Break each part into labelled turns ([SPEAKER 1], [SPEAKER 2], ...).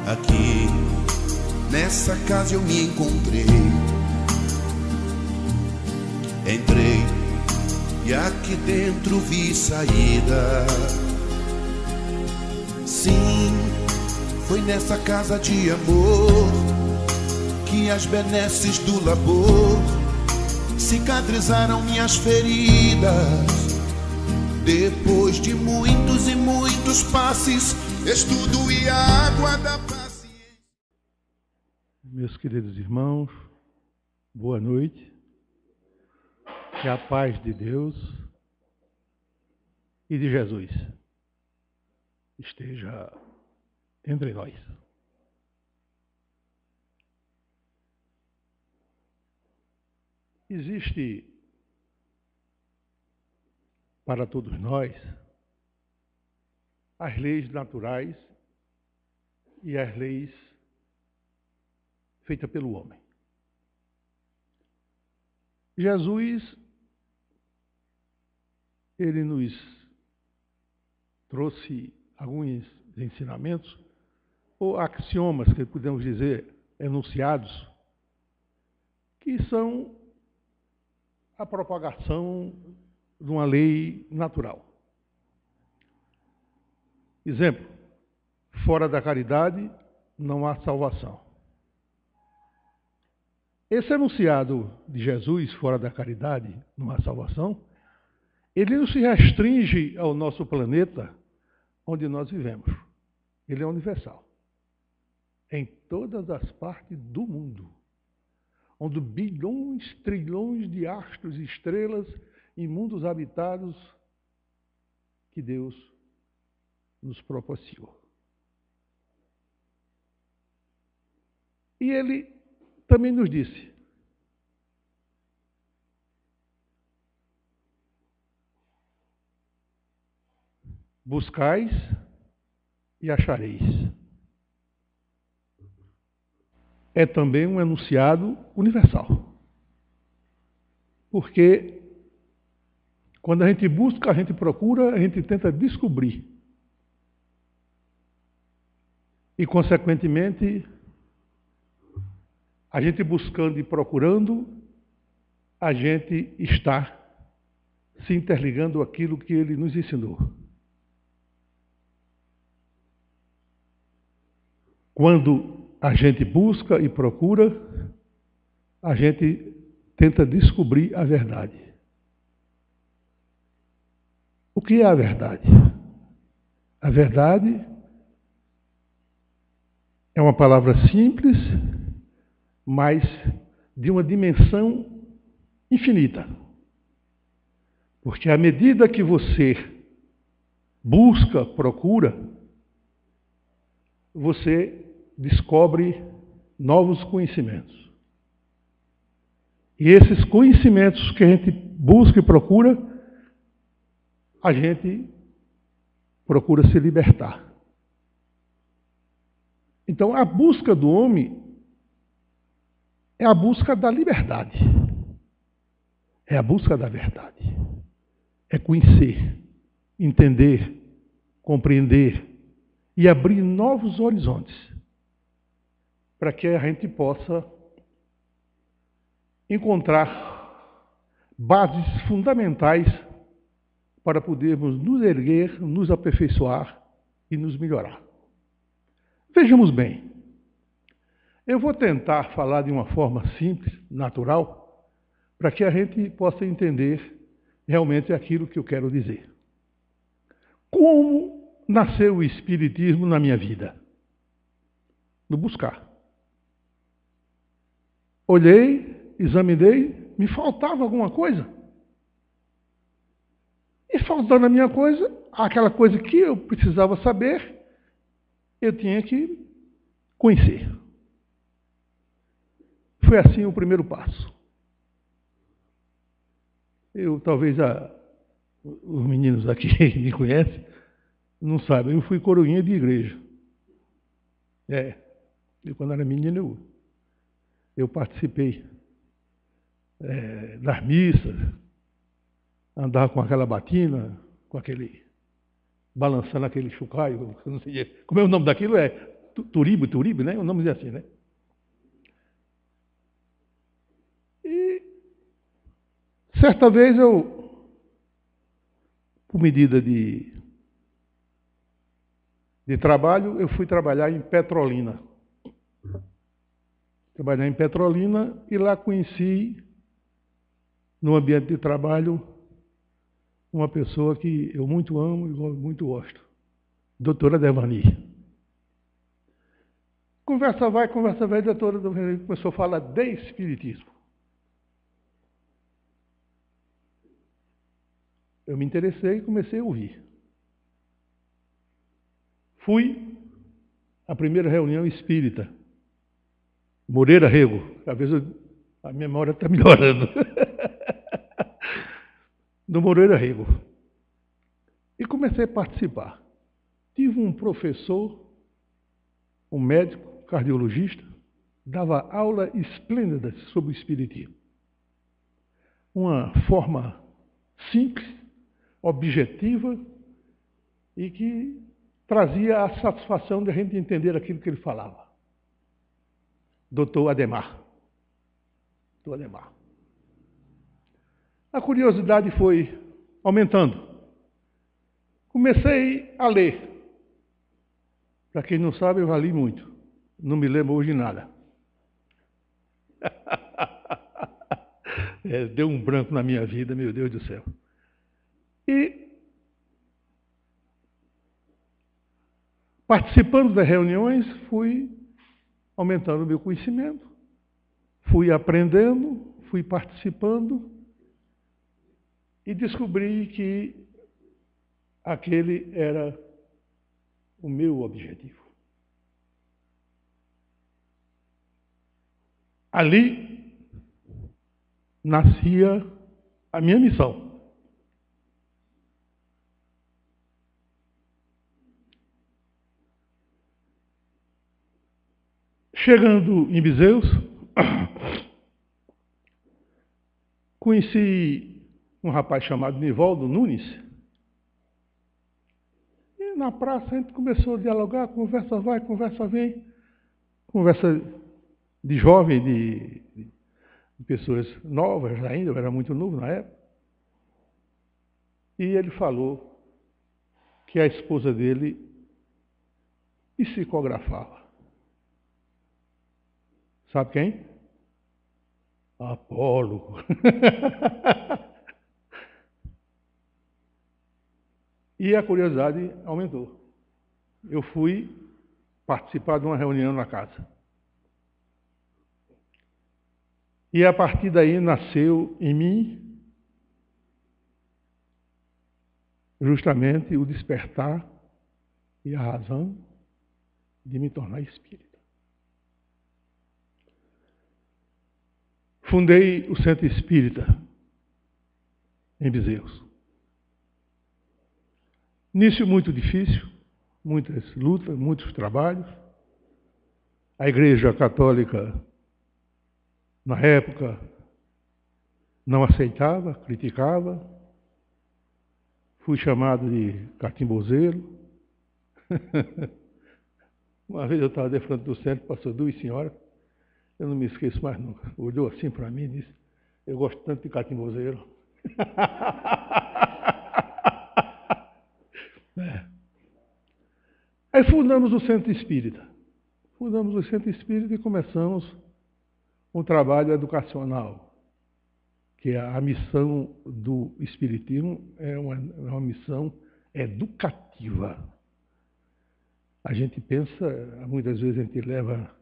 [SPEAKER 1] Aqui, nessa casa eu me encontrei. Entrei e aqui dentro vi saída. Sim, foi nessa casa de amor que as benesses do labor cicatrizaram minhas feridas. Depois de muitos e muitos passes, estudo e a água da paciência.
[SPEAKER 2] Meus queridos irmãos, boa noite. Que a paz de Deus e de Jesus esteja entre nós. Existe para todos nós as leis naturais e as leis feitas pelo homem. Jesus, ele nos trouxe alguns ensinamentos, ou axiomas, que podemos dizer, enunciados, que são a propagação de uma lei natural. Exemplo, fora da caridade não há salvação. Esse enunciado de Jesus, fora da caridade não há salvação, ele não se restringe ao nosso planeta onde nós vivemos. Ele é universal. Em todas as partes do mundo, onde bilhões, trilhões de astros e estrelas em mundos habitados que Deus nos propiciou. E ele também nos disse: buscais e achareis. É também um enunciado universal. Porque quando a gente busca, a gente procura, a gente tenta descobrir. E, consequentemente, a gente buscando e procurando, a gente está se interligando àquilo que ele nos ensinou. Quando a gente busca e procura, a gente tenta descobrir a verdade. O que é a verdade? A verdade é uma palavra simples, mas de uma dimensão infinita. Porque à medida que você busca, procura, você descobre novos conhecimentos. E esses conhecimentos que a gente busca e procura, a gente procura se libertar. Então, a busca do homem é a busca da liberdade. É a busca da verdade. É conhecer, entender, compreender e abrir novos horizontes para que a gente possa encontrar bases fundamentais para podermos nos erguer, nos aperfeiçoar e nos melhorar. Vejamos bem, eu vou tentar falar de uma forma simples, natural, para que a gente possa entender realmente aquilo que eu quero dizer. Como nasceu o Espiritismo na minha vida? No buscar. Olhei, examinei, me faltava alguma coisa. E faltando a minha coisa, aquela coisa que eu precisava saber, eu tinha que conhecer. Foi assim o primeiro passo. Talvez os meninos aqui que me conhecem não sabem, eu fui coroinha de igreja. Eu quando era menino, eu participei das missas, andava com aquela batina, balançando aquele chocalho, não sei como é o nome daquilo, Turibe, né? O nome é assim, né? E certa vez eu, por medida de trabalho, eu fui trabalhar em Petrolina. Trabalhar em Petrolina e lá conheci, no ambiente de trabalho, uma pessoa que eu muito amo e muito gosto, doutora Devani. Conversa vai, a doutora Devani começou a falar de espiritismo. Eu me interessei e comecei a ouvir. Fui à primeira reunião espírita, Moreira Rego. Talvez a memória está melhorando. Do Moreira Rego. E comecei a participar. Tive um professor, um médico, cardiologista, dava aula esplêndida sobre o espiritismo. Uma forma simples, objetiva e que trazia a satisfação de a gente entender aquilo que ele falava. Doutor Ademar. Doutor Ademar. A curiosidade foi aumentando. Comecei a ler. Para quem não sabe, eu já li muito. Não me lembro hoje de nada. Deu um branco na minha vida, meu Deus do céu. E, participando das reuniões, fui aumentando o meu conhecimento, fui aprendendo, fui participando e descobri que aquele era o meu objetivo. Ali nascia a minha missão. Chegando em Bizeus, conheci um rapaz chamado Nivaldo Nunes. E na praça a gente começou a dialogar, conversa vai, conversa vem. Conversa de jovem, de pessoas novas ainda, eu era muito novo na época. E ele falou que a esposa dele psicografava. Sabe quem? Apolo. E a curiosidade aumentou. Eu fui participar de uma reunião na casa. E a partir daí nasceu em mim justamente o despertar e a razão de me tornar espírita. Fundei o Centro Espírita em Bizeus. Início muito difícil, muitas lutas, muitos trabalhos. A Igreja Católica, na época, não aceitava, criticava. Fui chamado de catimbozeiro. Uma vez eu estava de frente do centro, passou duas senhoras, eu não me esqueço mais nunca. Olhou assim para mim e disse, eu gosto tanto de catimbozeiro. Aí fundamos o Centro Espírita. Fundamos o Centro Espírita e começamos um trabalho educacional, que é a missão do Espiritismo é uma missão educativa. A gente pensa, muitas vezes a gente leva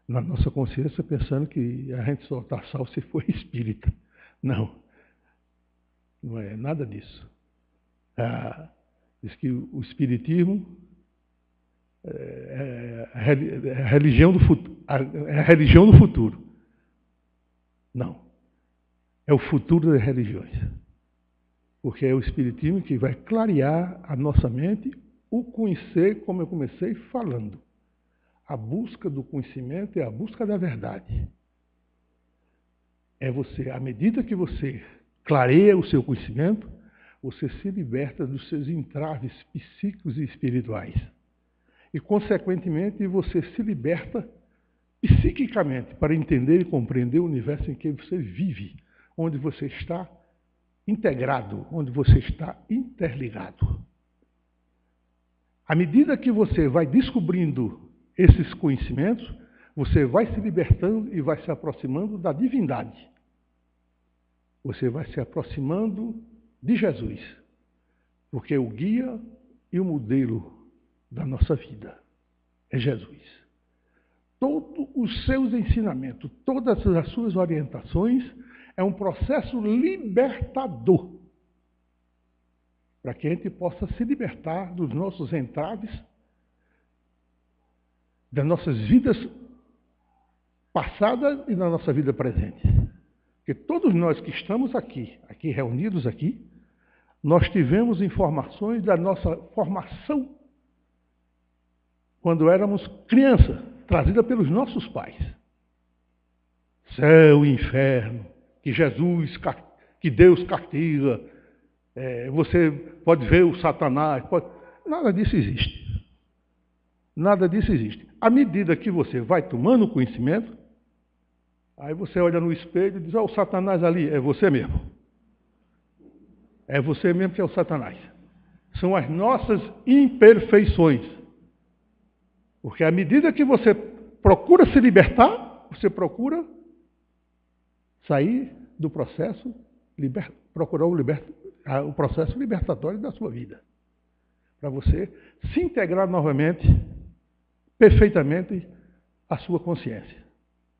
[SPEAKER 2] na nossa consciência pensando que a gente só está salvo se for espírita. Não, não é nada disso. Diz que o Espiritismo é a religião do futuro. É a religião do futuro. Não. É o futuro das religiões. Porque é o Espiritismo que vai clarear a nossa mente, o conhecer, como eu comecei falando. A busca do conhecimento é a busca da verdade. É você, à medida que você clareia o seu conhecimento, você se liberta dos seus entraves psíquicos e espirituais. E, consequentemente, você se liberta psiquicamente para entender e compreender o universo em que você vive, onde você está integrado, onde você está interligado. À medida que você vai descobrindo esses conhecimentos, você vai se libertando e vai se aproximando da divindade. Você vai se aproximando de Jesus, porque o guia e o modelo da nossa vida é Jesus. Todos os seus ensinamentos, todas as suas orientações, é um processo libertador, para que a gente possa se libertar dos nossos entraves, das nossas vidas passadas e da nossa vida presente. Porque todos nós que estamos aqui reunidos aqui, nós tivemos informações da nossa formação quando éramos crianças, trazida pelos nossos pais. Céu e inferno, que Deus castiga, você pode ver o Satanás, nada disso existe. Nada disso existe. À medida que você vai tomando conhecimento, aí você olha no espelho e diz, o Satanás ali, é você mesmo. É você mesmo que é o Satanás. São as nossas imperfeições. Porque à medida que você procura se libertar, você procura sair do processo, procurar o processo libertatório da sua vida. Para você se integrar novamente, perfeitamente, à sua consciência.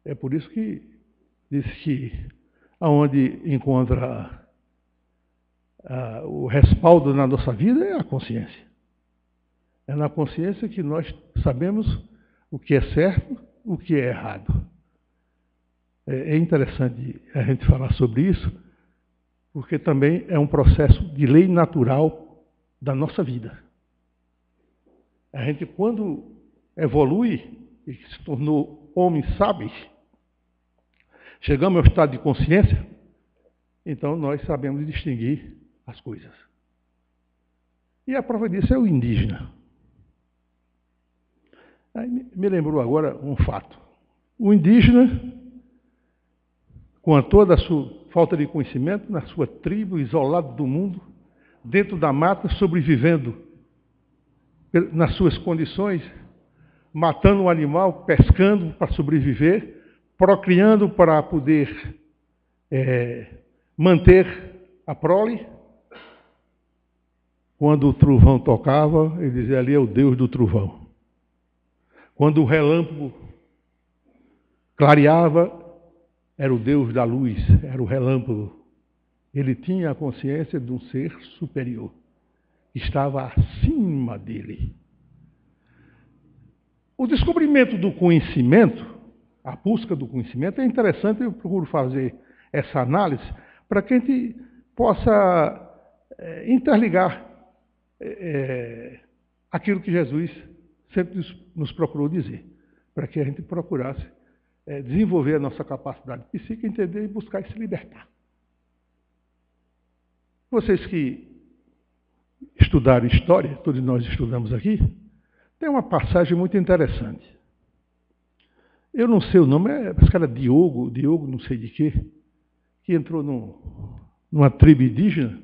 [SPEAKER 2] É por isso que diz que aonde encontra o respaldo na nossa vida é a consciência. É na consciência que nós sabemos o que é certo, o que é errado. É interessante a gente falar sobre isso, porque também é um processo de lei natural da nossa vida. A gente, quando evolui e se tornou homens sábios, chegamos ao estado de consciência, então nós sabemos distinguir as coisas. E a prova disso é o indígena. Aí me lembrou agora um fato. O indígena, com toda a sua falta de conhecimento, na sua tribo, isolado do mundo, dentro da mata, sobrevivendo nas suas condições, matando um animal, pescando para sobreviver, procriando para poder manter a prole. Quando o trovão tocava, ele dizia, ali é o Deus do trovão. Quando o relâmpago clareava, era o Deus da luz, era o relâmpago. Ele tinha a consciência de um ser superior, que estava acima dele. O descobrimento do conhecimento, a busca do conhecimento, é interessante, eu procuro fazer essa análise, para que a gente possa interligar aquilo que Jesus sempre nos procurou dizer, para que a gente procurasse desenvolver a nossa capacidade psíquica, entender e buscar e se libertar. Vocês que estudaram história, todos nós estudamos aqui, tem uma passagem muito interessante. Eu não sei o nome, parece que era Diogo não sei de quê, que entrou numa tribo indígena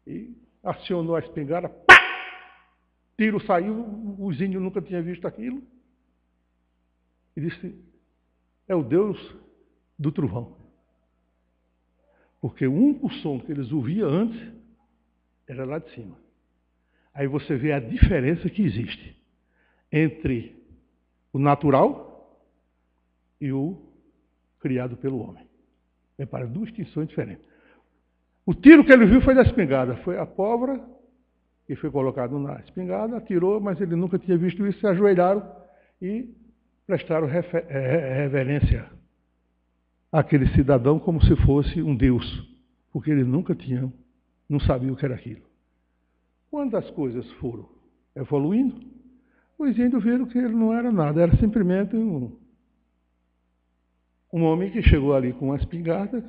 [SPEAKER 2] e acionou a espingarda, pá! Tiro saiu, os índios nunca tinham visto aquilo. E disse, é o Deus do trovão. Porque o único som que eles ouviam antes era lá de cima. Aí você vê a diferença que existe entre o natural e o criado pelo homem. É para duas distinções diferentes. O tiro que ele viu foi da espingarda, foi a pólvora que foi colocado na espingarda, atirou, mas ele nunca tinha visto isso, se ajoelharam e prestaram reverência àquele cidadão como se fosse um Deus, porque ele nunca tinha, não sabia o que era aquilo. Quando as coisas foram evoluindo, os índios viram que ele não era nada, era simplesmente um homem que chegou ali com uma espingarda,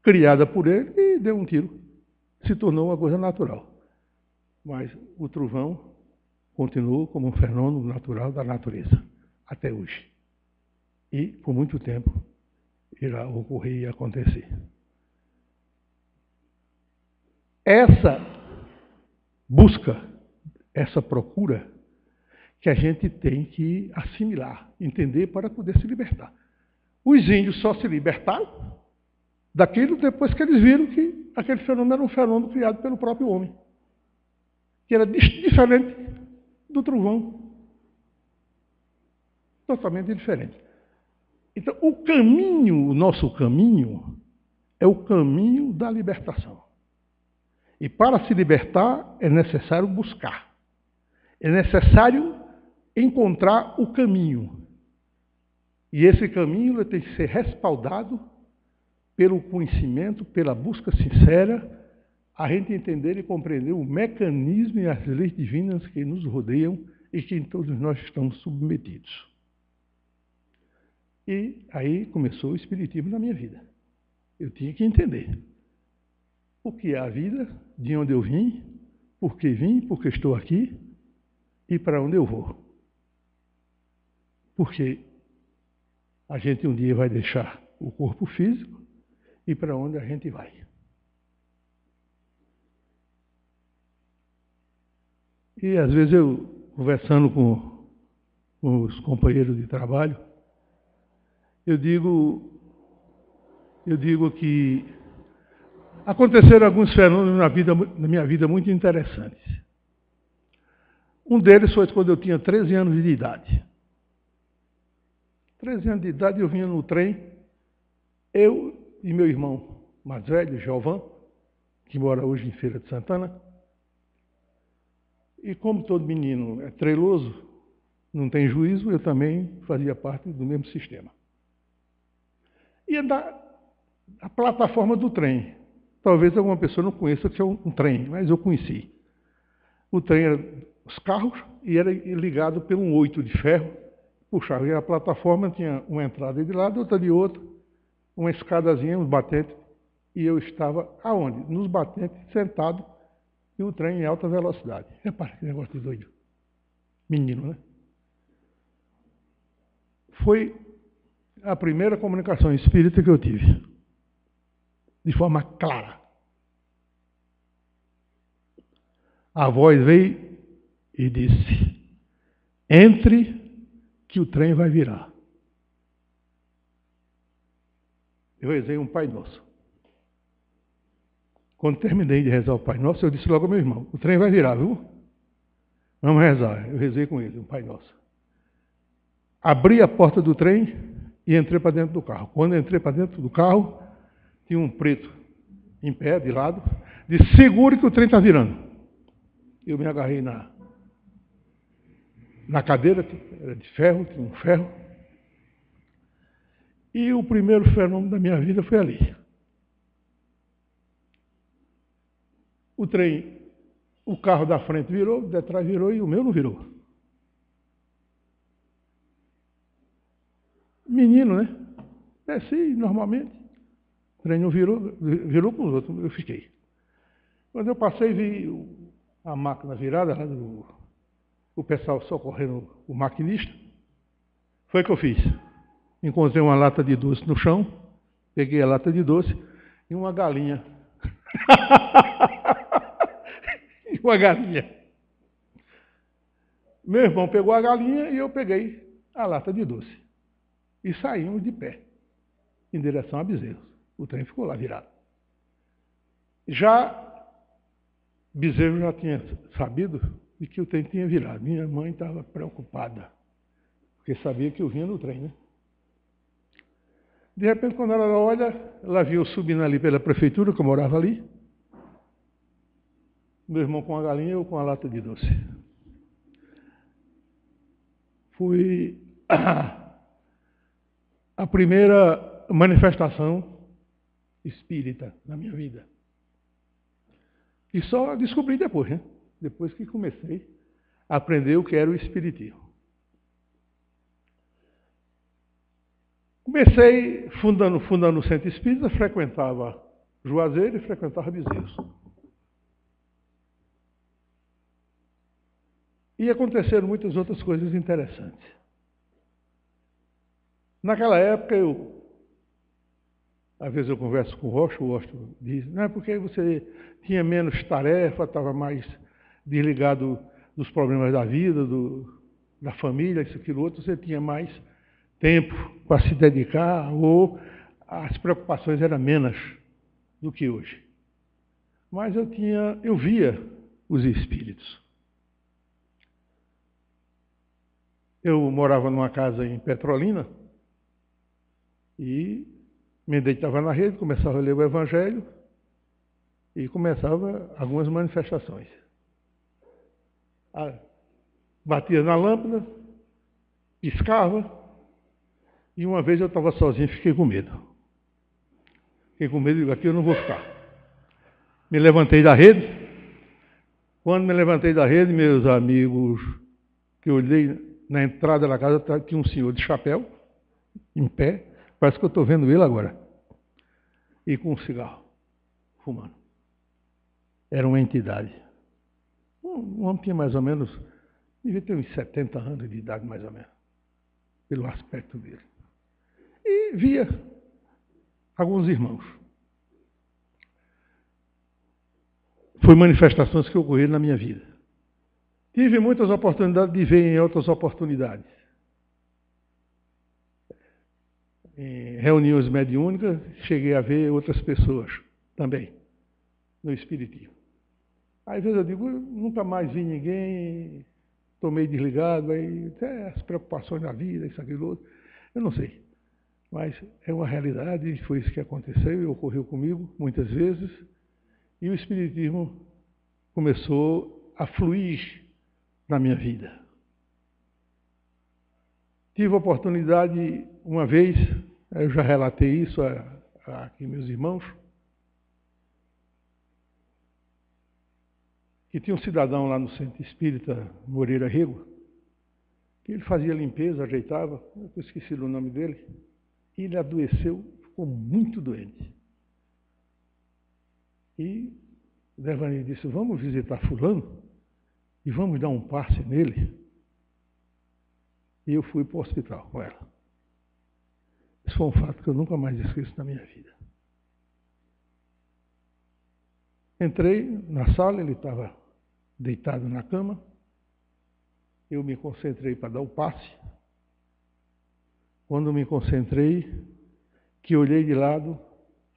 [SPEAKER 2] criada por ele, e deu um tiro. Se tornou uma coisa natural. Mas o trovão continuou como um fenômeno natural da natureza, até hoje. E, por muito tempo, irá ocorrer e acontecer. Essa busca, essa procura, que a gente tem que assimilar, entender para poder se libertar. Os índios só se libertaram daquilo depois que eles viram que aquele fenômeno era um fenômeno criado pelo próprio homem, que era diferente do trovão. Totalmente diferente. Então, o nosso caminho, é o caminho da libertação. E para se libertar, é necessário buscar. É necessário encontrar o caminho. E esse caminho tem que ser respaldado pelo conhecimento, pela busca sincera, a gente entender e compreender o mecanismo e as leis divinas que nos rodeiam e que todos nós estamos submetidos. E aí começou o espiritismo na minha vida. Eu tinha que entender o que é a vida, de onde eu vim, por que estou aqui e para onde eu vou. Porque a gente um dia vai deixar o corpo físico e para onde a gente vai. E às vezes eu, conversando com os companheiros de trabalho, eu digo que aconteceram alguns fenômenos na minha vida muito interessantes. Um deles foi quando eu tinha 13 anos de idade. 13 anos de idade eu vinha no trem, eu e meu irmão mais velho, Jovan, que mora hoje em Feira de Santana. E como todo menino é treloso, não tem juízo, eu também fazia parte do mesmo sistema. Ia a plataforma do trem. Talvez alguma pessoa não conheça que é um trem, mas eu conheci. O trem era os carros e era ligado por um 8 de ferro. Puxava, e a plataforma tinha uma entrada de lado, outra de outro, uma escadazinha, uns batentes, e eu estava aonde? Nos batentes, sentado, e o trem em alta velocidade. Repara que negócio de doido. Menino, né? Foi a primeira comunicação espírita que eu tive, de forma clara. A voz veio e disse: entre que o trem vai virar. Eu rezei um Pai Nosso. Quando terminei de rezar o Pai Nosso, eu disse logo ao meu irmão: o trem vai virar, viu? Vamos rezar. Eu rezei com ele um Pai Nosso. Abri a porta do trem e entrei para dentro do carro. Quando entrei para dentro do carro, tinha um preto em pé, de lado, disse: segure que o trem está virando. Eu me agarrei na cadeira, era de ferro, tinha um ferro. E o primeiro fenômeno da minha vida foi ali. O trem, o carro da frente virou, o de trás virou e o meu não virou. Menino, né? Desci normalmente. O trem não virou com os outros, eu fiquei. Quando eu passei, vi a máquina virada, o pessoal socorrendo o maquinista. Foi o que eu fiz. Encontrei uma lata de doce no chão, peguei a lata de doce e uma galinha. E uma galinha. Meu irmão pegou a galinha e eu peguei a lata de doce. E saímos de pé, em direção a Bezerros. O trem ficou lá virado. Bezerros já tinha sabido de que o trem tinha virado. Minha mãe estava preocupada, porque sabia que eu vinha no trem, né? De repente, quando ela olha, ela viu eu subindo ali pela prefeitura, que eu morava ali. Meu irmão com a galinha e eu com a lata de doce. Foi a primeira manifestação espírita na minha vida. E só descobri depois, né? Depois que comecei a aprender o que era o espiritismo. Comecei fundando o Centro Espírita, frequentava Juazeiro e frequentava Bezerros. E aconteceram muitas outras coisas interessantes. Naquela época, às vezes eu converso com o Rocha diz, não é porque você tinha menos tarefa, estava mais desligado dos problemas da vida, da família, isso, aquilo, outro, você tinha mais tempo para se dedicar, ou as preocupações eram menos do que hoje. Mas eu via os espíritos. Eu morava numa casa em Petrolina e me deitava na rede, começava a ler o Evangelho e começava algumas manifestações. Batia na lâmpada, piscava, e uma vez eu estava sozinho e fiquei com medo. Fiquei com medo e digo, aqui eu não vou ficar. Me levantei da rede. Quando me levantei da rede, meus amigos, que eu olhei na entrada da casa, tinha um senhor de chapéu, em pé, parece que eu estou vendo ele agora, e com um cigarro, fumando. Era uma entidade. Um homem tinha mais ou menos, devia ter uns 70 anos de idade, mais ou menos, pelo aspecto dele. E via alguns irmãos. Foi manifestações que ocorreram na minha vida. Tive muitas oportunidades de ver em outras oportunidades. Em reuniões mediúnicas, cheguei a ver outras pessoas também, no Espiritismo. Às vezes eu digo, nunca mais vi ninguém, estou meio desligado, aí, até as preocupações da vida, isso, aquilo, outro. Eu não sei. Mas é uma realidade, foi isso que aconteceu e ocorreu comigo muitas vezes. E o Espiritismo começou a fluir na minha vida. Tive a oportunidade, uma vez, eu já relatei isso aqui, meus irmãos, que tinha um cidadão lá no Centro Espírita Moreira Rego, que ele fazia limpeza, ajeitava, eu esqueci o nome dele, e ele adoeceu, ficou muito doente. E o Devanir disse, vamos visitar fulano e vamos dar um passe nele. E eu fui para o hospital com ela. Isso foi um fato que eu nunca mais esqueço na minha vida. Entrei na sala, ele estava deitado na cama. Eu me concentrei para dar o passe. Quando me concentrei, que olhei de lado,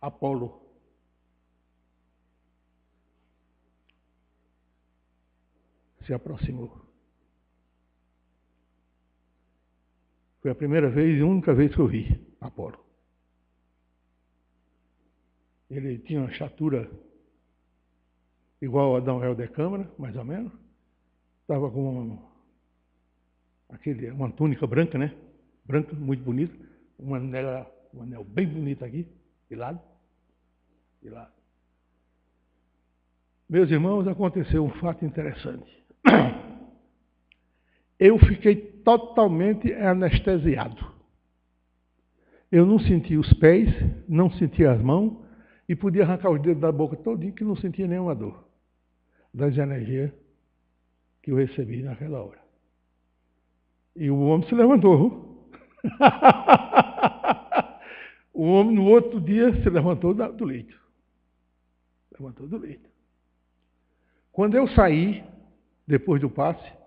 [SPEAKER 2] Apolo. Se aproximou. Foi a primeira vez e única vez que eu vi Apolo. Ele tinha uma estatura igual a Adão Helder Câmara, mais ou menos. Estava com uma túnica branca, né? Branca, muito bonita. Um anel bem bonito aqui, de lado. De lado. Meus irmãos, aconteceu um fato interessante. Eu fiquei totalmente anestesiado. Eu não sentia os pés, não sentia as mãos e podia arrancar os dedos da boca todinho que não sentia nenhuma dor das energias que eu recebi naquela hora. E o homem se levantou. O homem no outro dia se levantou do leito. Levantou do leito. Quando eu saí, depois do passe,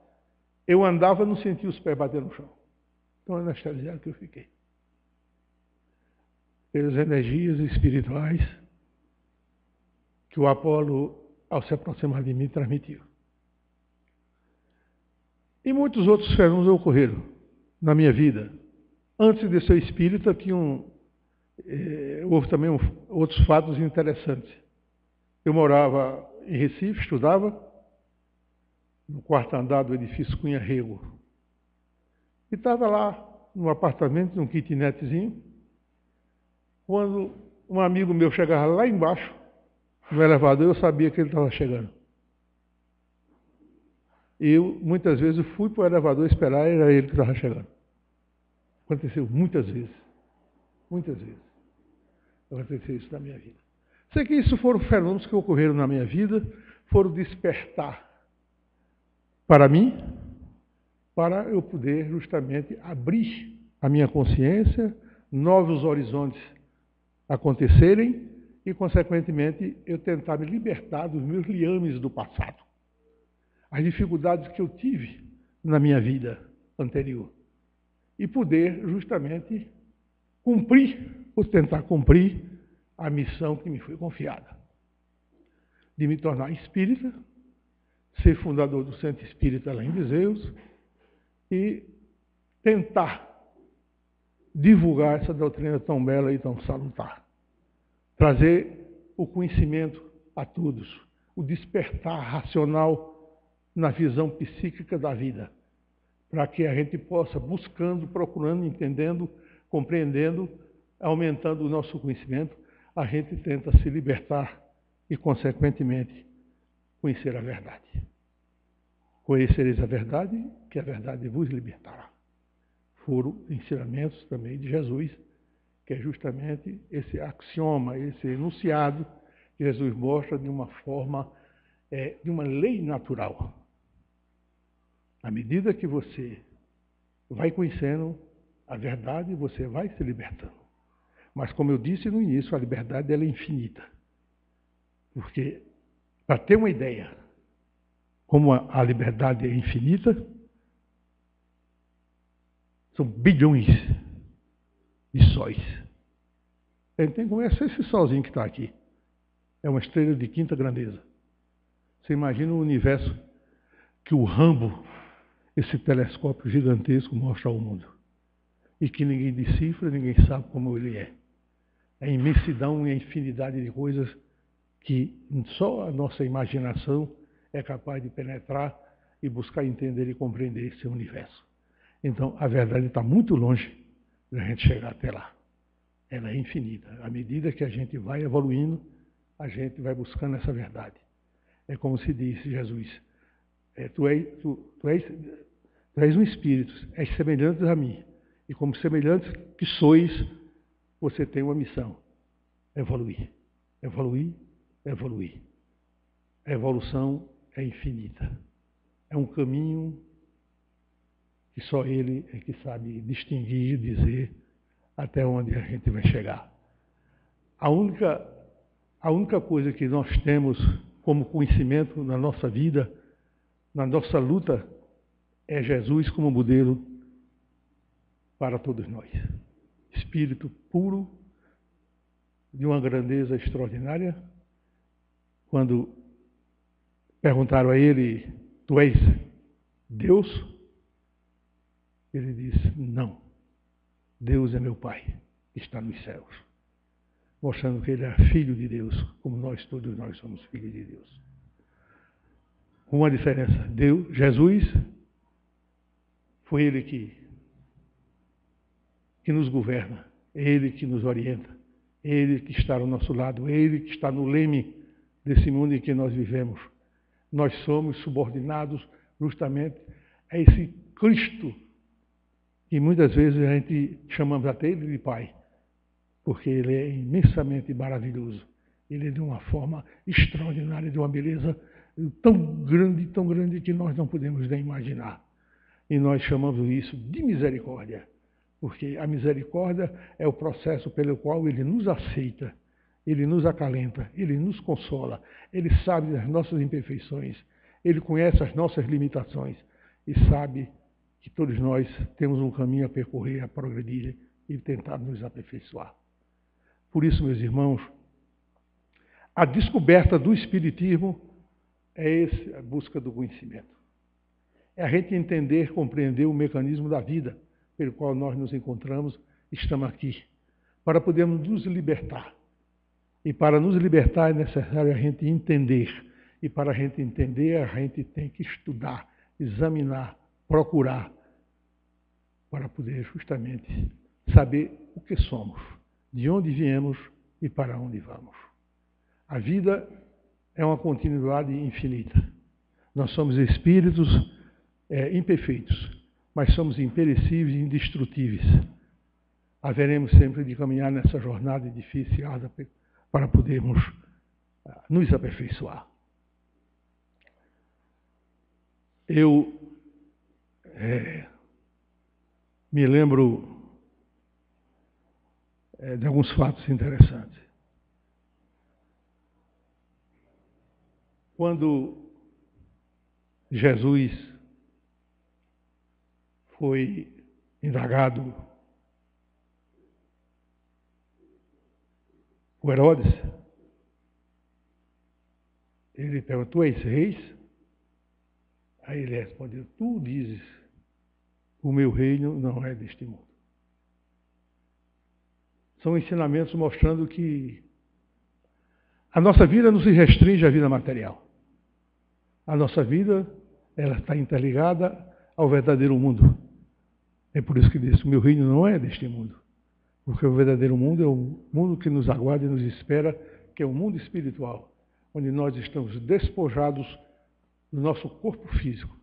[SPEAKER 2] eu andava e não sentia os pés bater no chão. Tão anestesiado que eu fiquei. Pelas energias espirituais que o Apolo, ao se aproximar de mim, transmitiu. E muitos outros fenômenos ocorreram na minha vida. Antes de ser espírita, houve também outros fatos interessantes. Eu morava em Recife, estudava, no quarto andar do edifício Cunha Rego. E estava lá, num apartamento, num kitnetzinho, quando um amigo meu chegava lá embaixo, no elevador, eu sabia que ele estava chegando. E eu, muitas vezes, fui para o elevador esperar, era ele que estava chegando. Aconteceu muitas vezes. Muitas vezes. Aconteceu isso na minha vida. Sei que isso foram fenômenos que ocorreram na minha vida, foram despertar para mim para eu poder justamente abrir a minha consciência, novos horizontes acontecerem e, consequentemente, eu tentar me libertar dos meus liames do passado. As dificuldades que eu tive na minha vida anterior. E poder justamente tentar cumprir a missão que me foi confiada. De me tornar espírita, ser fundador do Centro Espírita lá em Viseu e tentar divulgar essa doutrina tão bela e tão salutar. Trazer o conhecimento a todos, o despertar racional na visão psíquica da vida, para que a gente possa, buscando, procurando, entendendo, compreendendo, aumentando o nosso conhecimento, a gente tenta se libertar e, consequentemente, conhecer a verdade. Conhecereis a verdade, que a verdade vos libertará. Foram ensinamentos também de Jesus, que é justamente esse axioma, esse enunciado que Jesus mostra de uma forma, de uma lei natural. À medida que você vai conhecendo a verdade, você vai se libertando. Mas, como eu disse no início, a liberdade ela é infinita. Porque, para ter uma ideia, como a liberdade é infinita, são bilhões de sóis. A gente tem que conhecer esse solzinho que está aqui. É uma estrela de quinta grandeza. Você imagina o universo que o Rambo, esse telescópio gigantesco, mostra ao mundo. E que ninguém decifra, ninguém sabe como ele é. A imensidão e a infinidade de coisas que só a nossa imaginação é capaz de penetrar e buscar entender e compreender esse universo. Então, a verdade está muito longe da gente chegar até lá. Ela é infinita. À medida que a gente vai evoluindo, a gente vai buscando essa verdade. É como se disse Jesus, tu és um espírito, és semelhante a mim. E como semelhantes que sois, você tem uma missão. Evoluir. Evoluir, evoluir. A evolução é infinita. É um caminho que só Ele é que sabe distinguir, dizer até onde a gente vai chegar. A única coisa que nós temos como conhecimento na nossa vida, na nossa luta, é Jesus como modelo para todos nós. Espírito puro, de uma grandeza extraordinária. Quando perguntaram a ele, tu és Deus? Ele disse, não. Deus é meu Pai, que está nos céus. Mostrando que ele é filho de Deus, como todos nós somos filhos de Deus. Uma diferença. Jesus foi ele que nos governa, ele que nos orienta, ele que está ao nosso lado, ele que está no leme desse mundo em que nós vivemos. Nós somos subordinados justamente a esse Cristo que muitas vezes a gente chamamos até ele de Pai, porque ele é imensamente maravilhoso. Ele é de uma forma extraordinária, de uma beleza tão grande que nós não podemos nem imaginar. E nós chamamos isso de misericórdia, porque a misericórdia é o processo pelo qual ele nos aceita, ele nos acalenta, ele nos consola, ele sabe das nossas imperfeições, ele conhece as nossas limitações e sabe que todos nós temos um caminho a percorrer, a progredir e tentar nos aperfeiçoar. Por isso, meus irmãos, a descoberta do Espiritismo é a busca do conhecimento. É a gente entender, compreender o mecanismo da vida pelo qual nós nos encontramos, estamos aqui, para podermos nos libertar. E para nos libertar é necessário a gente entender. E para a gente entender, a gente tem que estudar, examinar, procurar, para poder justamente saber o que somos, de onde viemos e para onde vamos. A vida é uma continuidade infinita. Nós somos espíritos imperfeitos, mas somos imperecíveis e indestrutíveis. Haveremos sempre de caminhar nessa jornada difícil e árdua para podermos nos aperfeiçoar. Eu Me lembro de alguns fatos interessantes. Quando Jesus foi indagado por Herodes, ele perguntou: tu és reis? Aí ele respondeu: tu dizes, o meu reino não é deste mundo. São ensinamentos mostrando que a nossa vida não se restringe à vida material. A nossa vida, ela está interligada ao verdadeiro mundo. É por isso que diz: o meu reino não é deste mundo. Porque o verdadeiro mundo é o mundo que nos aguarda e nos espera, que é o mundo espiritual, onde nós estamos despojados do nosso corpo físico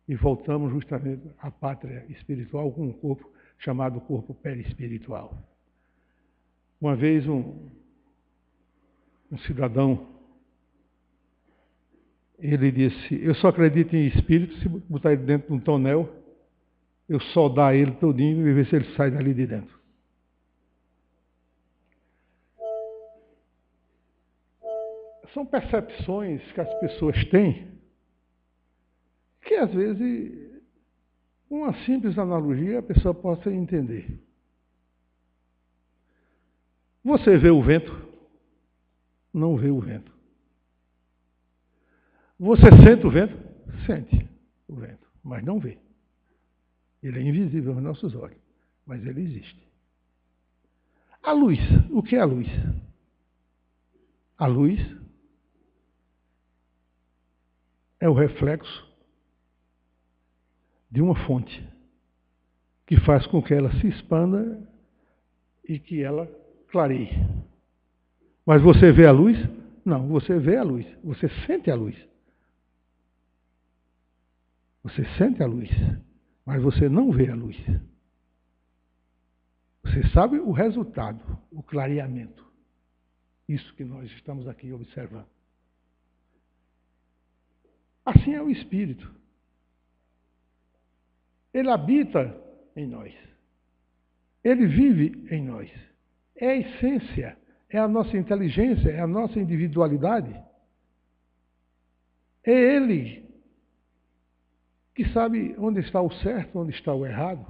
[SPEAKER 2] e voltamos justamente à pátria espiritual com um corpo chamado corpo perispiritual. Uma vez um cidadão, ele disse: eu só acredito em espírito se botar ele dentro de um tonel, eu soldar ele todinho e ver se ele sai dali de dentro. São percepções que as pessoas têm que, às vezes, uma simples analogia a pessoa possa entender. Você vê o vento? Não vê o vento. Você sente o vento? Sente o vento, mas não vê. Ele é invisível aos nossos olhos, mas ele existe. A luz, o que é a luz? A luz é o reflexo de uma fonte que faz com que ela se expanda e que ela clareie. Mas você vê a luz? Não, você vê a luz, você sente a luz. Você sente a luz, mas você não vê a luz. Você sabe o resultado, o clareamento. Isso que nós estamos aqui observando. Assim é o Espírito. Ele habita em nós. Ele vive em nós. É a essência, é a nossa inteligência, é a nossa individualidade. É Ele que sabe onde está o certo, onde está o errado.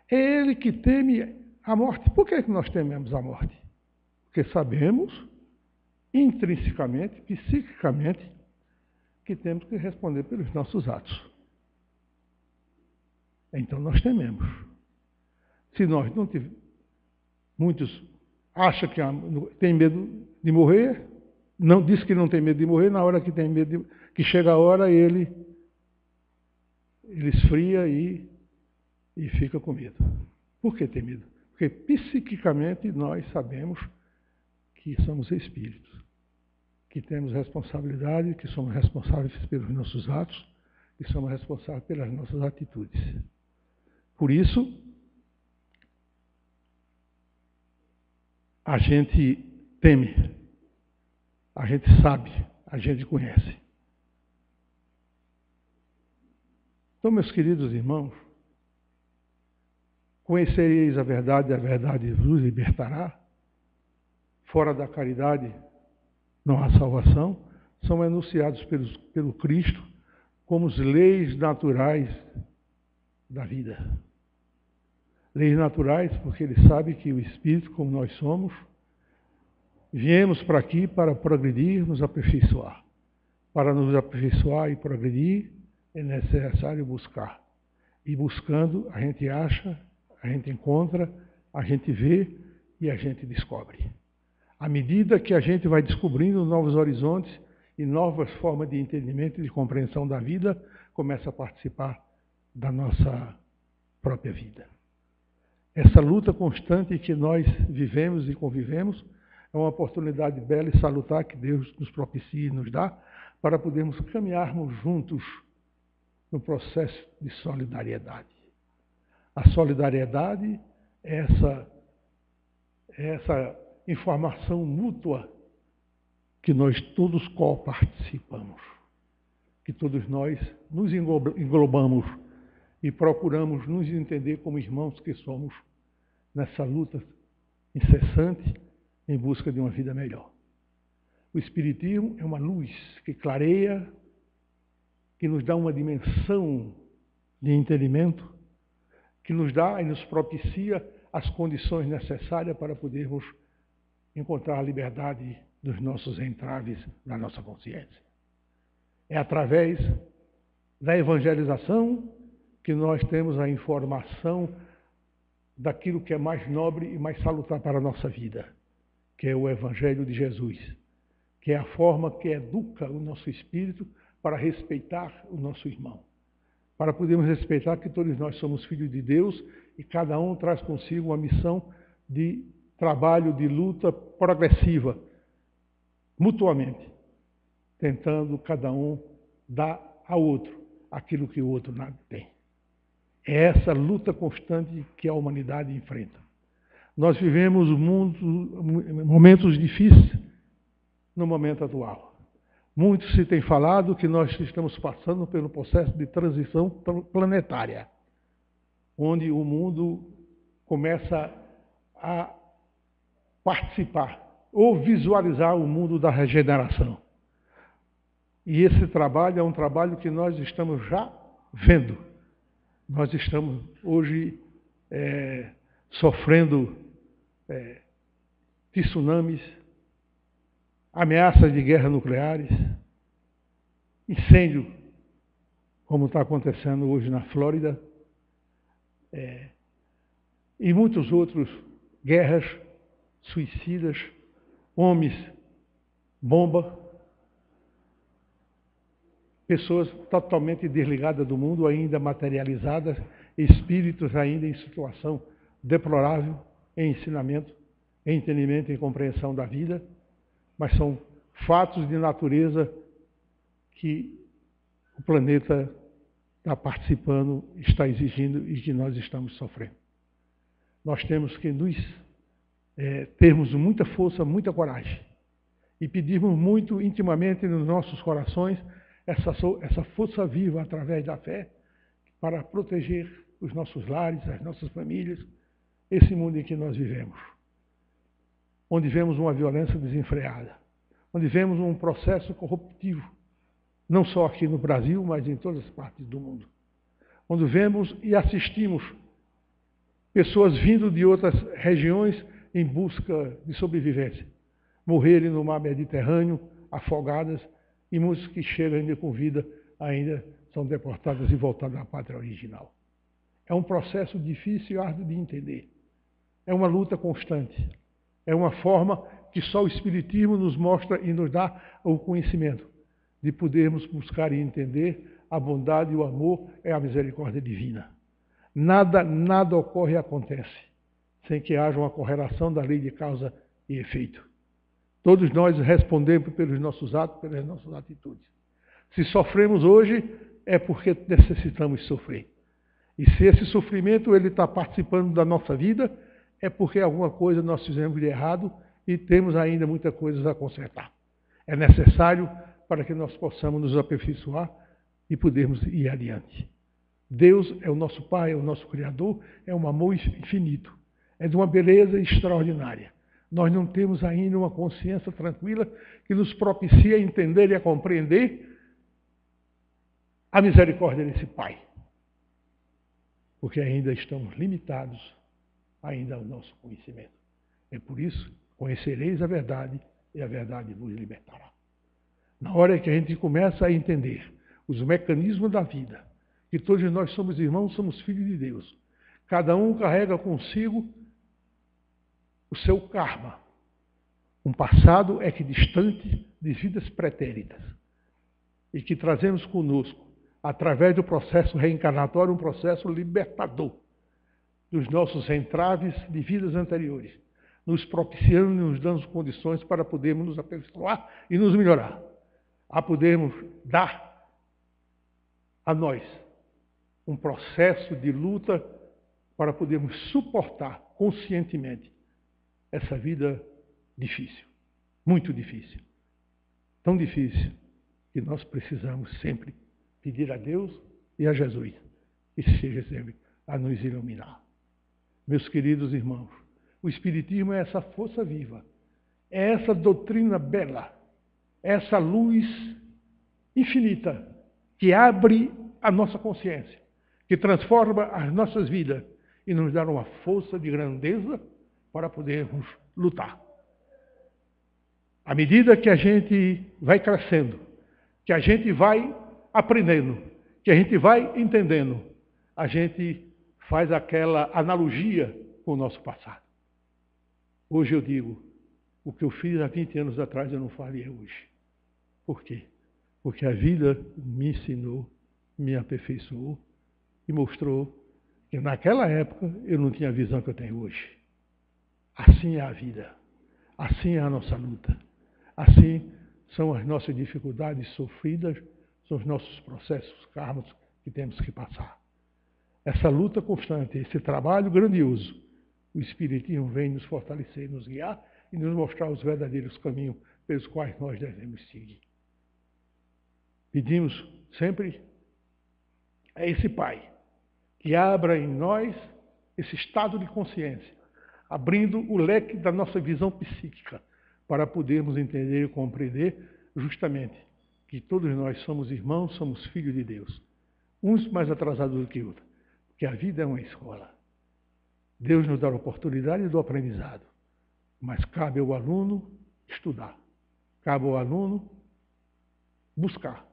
[SPEAKER 2] É Ele que teme a morte. Por que nós tememos a morte? Porque sabemos, intrinsecamente, psiquicamente, que temos que responder pelos nossos atos. Então nós tememos. Se nós não tivermos, muitos acham que tem medo de morrer, não diz que não tem medo de morrer, na hora que tem medo que chega a hora ele esfria e fica com medo. Por que tem medo? Porque psiquicamente nós sabemos que somos espíritos, que temos responsabilidade, que somos responsáveis pelos nossos atos, que somos responsáveis pelas nossas atitudes. Por isso, a gente teme, a gente sabe, a gente conhece. Então, meus queridos irmãos, conhecereis a verdade vos libertará. Fora da caridade não há salvação. São enunciados pelo Cristo como as leis naturais da vida. Leis naturais porque ele sabe que o Espírito, como nós somos, viemos para aqui para progredir, nos aperfeiçoar. Para nos aperfeiçoar e progredir, é necessário buscar. E buscando, a gente acha, a gente encontra, a gente vê e a gente descobre. À medida que a gente vai descobrindo novos horizontes e novas formas de entendimento e de compreensão da vida, começa a participar da nossa própria vida. Essa luta constante que nós vivemos e convivemos é uma oportunidade bela e salutar que Deus nos propicia e nos dá para podermos caminharmos juntos no processo de solidariedade. A solidariedade é essa informação mútua que nós todos coparticipamos, que todos nós nos englobamos e procuramos nos entender como irmãos que somos nessa luta incessante em busca de uma vida melhor. O Espiritismo é uma luz que clareia, que nos dá uma dimensão de entendimento, que nos dá e nos propicia as condições necessárias para podermos encontrar a liberdade dos nossos entraves da nossa consciência. É através da evangelização que nós temos a informação daquilo que é mais nobre e mais salutar para a nossa vida, que é o Evangelho de Jesus, que é a forma que educa o nosso espírito para respeitar o nosso irmão, para podermos respeitar que todos nós somos filhos de Deus e cada um traz consigo uma missão de trabalho, de luta progressiva, mutuamente, tentando cada um dar ao outro aquilo que o outro não tem. É essa luta constante que a humanidade enfrenta. Nós vivemos momentos difíceis no momento atual. Muito se tem falado que nós estamos passando pelo processo de transição planetária, onde o mundo começa a participar ou visualizar o mundo da regeneração. E esse trabalho é um trabalho que nós estamos já vendo. Nós estamos hoje sofrendo tsunamis, ameaças de guerra nucleares, incêndio, como está acontecendo hoje na Flórida, e muitos outros, guerras, suicidas, homens, bomba, pessoas totalmente desligadas do mundo, ainda materializadas, espíritos ainda em situação deplorável, em ensinamento, em entendimento e compreensão da vida, mas são fatos de natureza que o planeta está participando, está exigindo e que nós estamos sofrendo. Nós temos que termos muita força, muita coragem e pedirmos muito intimamente nos nossos corações essa força viva através da fé para proteger os nossos lares, as nossas famílias, esse mundo em que nós vivemos, onde vemos uma violência desenfreada, onde vemos um processo corruptivo, não só aqui no Brasil, mas em todas as partes do mundo, onde vemos e assistimos pessoas vindo de outras regiões em busca de sobrevivência, morrerem no mar Mediterrâneo, afogadas, e muitos que chegam ainda com vida ainda são deportados e voltados à pátria original. É um processo difícil e árduo de entender. É uma luta constante. É uma forma que só o Espiritismo nos mostra e nos dá o conhecimento de podermos buscar e entender a bondade e o amor é a misericórdia divina. Nada ocorre e acontece sem que haja uma correlação da lei de causa e efeito. Todos nós respondemos pelos nossos atos, pelas nossas atitudes. Se sofremos hoje, é porque necessitamos sofrer. E se esse sofrimento ele está participando da nossa vida, é porque alguma coisa nós fizemos de errado e temos ainda muita coisa a consertar. É necessário para que nós possamos nos aperfeiçoar e podermos ir adiante. Deus é o nosso Pai, é o nosso Criador, é um amor infinito, é de uma beleza extraordinária. Nós não temos ainda uma consciência tranquila que nos propicia a entender e a compreender a misericórdia desse Pai. Porque ainda estamos limitados ainda ao nosso conhecimento. É por isso, conhecereis a verdade e a verdade vos libertará. Na hora que a gente começa a entender os mecanismos da vida, que todos nós somos irmãos, somos filhos de Deus. Cada um carrega consigo o seu karma, um passado equidistante de vidas pretéritas, e que trazemos conosco, através do processo reencarnatório, um processo libertador dos nossos entraves de vidas anteriores, nos propiciando e nos dando condições para podermos nos aperfeiçoar e nos melhorar, a podermos dar a nós um processo de luta para podermos suportar conscientemente essa vida difícil, muito difícil, tão difícil que nós precisamos sempre pedir a Deus e a Jesus e seja sempre a nos iluminar. Meus queridos irmãos, o Espiritismo é essa força viva, é essa doutrina bela, é essa luz infinita que abre a nossa consciência, que transforma as nossas vidas e nos dá uma força de grandeza para podermos lutar. À medida que a gente vai crescendo, que a gente vai aprendendo, que a gente vai entendendo, a gente faz aquela analogia com o nosso passado. Hoje eu digo, o que eu fiz há 20 anos atrás eu não faria hoje. Por quê? Porque a vida me ensinou, me aperfeiçoou e mostrou que naquela época eu não tinha a visão que eu tenho hoje. Assim é a vida, assim é a nossa luta, assim são as nossas dificuldades sofridas, são os nossos processos kármicos que temos que passar. Essa luta constante, esse trabalho grandioso, o Espiritismo vem nos fortalecer, nos guiar e nos mostrar os verdadeiros caminhos pelos quais nós devemos seguir. Pedimos sempre a esse Pai que abra em nós esse estado de consciência, abrindo o leque da nossa visão psíquica, para podermos entender e compreender justamente que todos nós somos irmãos, somos filhos de Deus, uns mais atrasados do que outros, porque a vida é uma escola. Deus nos dá a oportunidade do aprendizado, mas cabe ao aluno estudar, cabe ao aluno buscar,